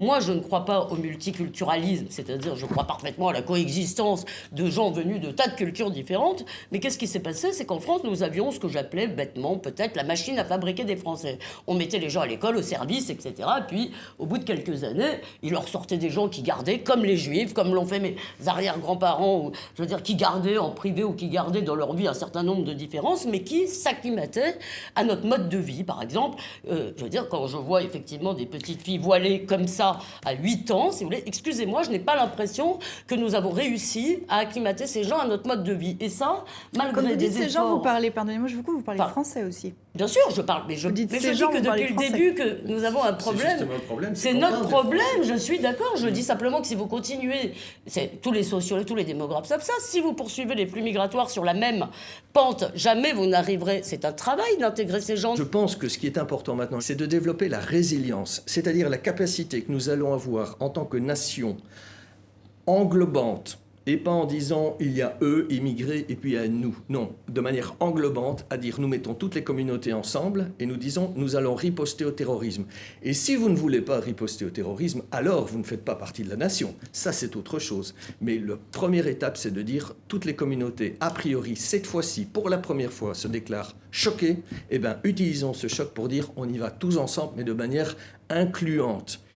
Moi, je ne crois pas au multiculturalisme, c'est-à-dire je crois parfaitement à la coexistence de gens venus de tas de cultures différentes. Mais qu'est-ce qui s'est passé? C'est qu'en France, nous avions ce que j'appelais bêtement peut-être la machine à fabriquer des Français. On mettait les gens à l'école, au service, etc. Puis, au bout de quelques années, il leur sortait des gens qui gardaient, comme les Juifs, comme l'ont fait mes arrière-grands-parents, ou, je veux dire, qui gardaient en privé ou qui gardaient dans leur vie un certain nombre de différences, mais qui s'acclimataient à notre mode de vie. Par exemple, je veux dire, quand je vois effectivement des petites filles voilées comme ça, à 8 ans, si vous voulez, excusez-moi, je n'ai pas l'impression que nous avons réussi à acclimater ces gens à notre mode de vie. Et ça, malgré Quand vous des dites ces efforts... gens, vous parlez, pardonnez-moi, je vous coupe, vous parlez français aussi. Bien sûr, je parle, mais je dis que depuis le début que nous avons un problème. C'est notre problème, je suis d'accord. Je dis simplement que si vous continuez, tous les sociologues, tous les démographes savent ça, si vous poursuivez les flux migratoires sur la même pente, jamais vous n'arriverez. C'est un travail d'intégrer ces gens. Je pense que ce qui est important maintenant, c'est de développer la résilience, c'est-à-dire la capacité que nous allons avoir en tant que nation englobante, et pas en disant il y a eux, immigrés, et puis il y a nous. Non, de manière englobante, à dire nous mettons toutes les communautés ensemble et nous disons nous allons riposter au terrorisme. Et si vous ne voulez pas riposter au terrorisme, alors vous ne faites pas partie de la nation. Ça, c'est autre chose. Mais la première étape, c'est de dire toutes les communautés, a priori, cette fois-ci, pour la première fois, se déclarent choquées. Eh bien, utilisons ce choc pour dire on y va tous ensemble, mais de manière incluante.